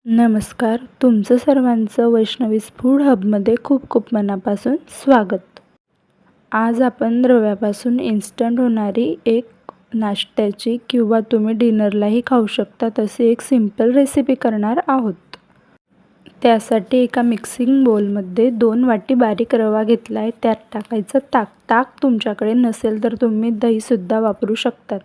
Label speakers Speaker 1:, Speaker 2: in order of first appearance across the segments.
Speaker 1: नमस्कार, तुमचं सर्वांचं वैष्णवीज फूड हबमध्ये खूप खूप मनापासून स्वागत. आज आपण रव्यापासून इन्स्टंट होणारी एक नाश्त्याची किंवा तुम्ही डिनरलाही खाऊ शकता तशी एक सिंपल रेसिपी करणार आहोत. त्यासाठी एका मिक्सिंग बोलमध्ये 2 वाटी बारीक रवा घेतला आहे. त्यात टाकायचं ताक. ताक तुमच्याकडे नसेल तर तुम्ही दहीसुद्धा वापरू शकतात.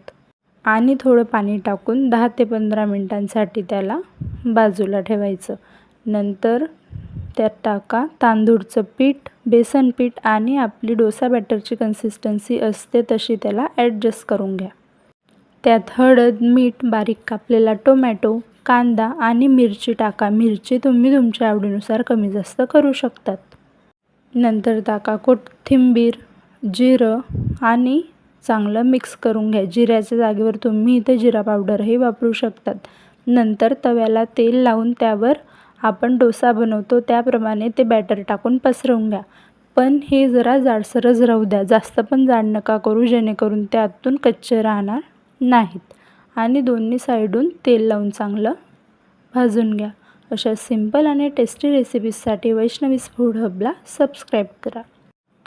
Speaker 1: आणि थोडं पाणी टाकून 10 ते 15 मिनिटांसाठी त्याला बाजूला ठेवायचं. नंतर त्यात टाका तांदूळचं पीठ, बेसन पीठ आणि आपली डोसा बॅटरची कन्सिस्टन्सी असते तशी त्याला ॲडजस्ट करून घ्या. त्यात हळद, मीठ, बारीक कापलेला टोमॅटो, कांदा आणि मिरची टाका. मिरची तुम्ही तुमच्या आवडीनुसार कमी जास्त करू शकतात. नंतर टाका कोथिंबीर, जिरं आणि चांगलं मिक्स करून घ्या. जिऱ्याच्या जागेवर तुम्ही इथे जिरा पावडरही वापरू शकतात. नंतर तव्याला तेल लावून त्यावर आपण डोसा बनवतो त्याप्रमाणे ते बॅटर टाकून पसरवून घ्या. पण हे जरा जाडसरच राहू द्या, जास्त पण जाड नका करू जेणेकरून ते आतून कच्चे राहणार नाहीत. आणि दोन्ही साईडून तेल लावून चांगलं भाजून घ्या. अशा सिंपल आणि टेस्टी रेसिपीजसाठी वैष्णवीज फूड हबला सबस्क्राईब करा.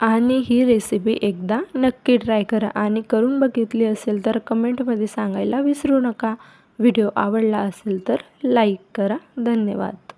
Speaker 1: आणि ही रेसिपी एकदा नक्की ट्राय करा आणि करून बघितली असेल तर कमेंटमध्ये सांगायला विसरू नका. व्हिडिओ आवडला असेल तर लाईक करा. धन्यवाद.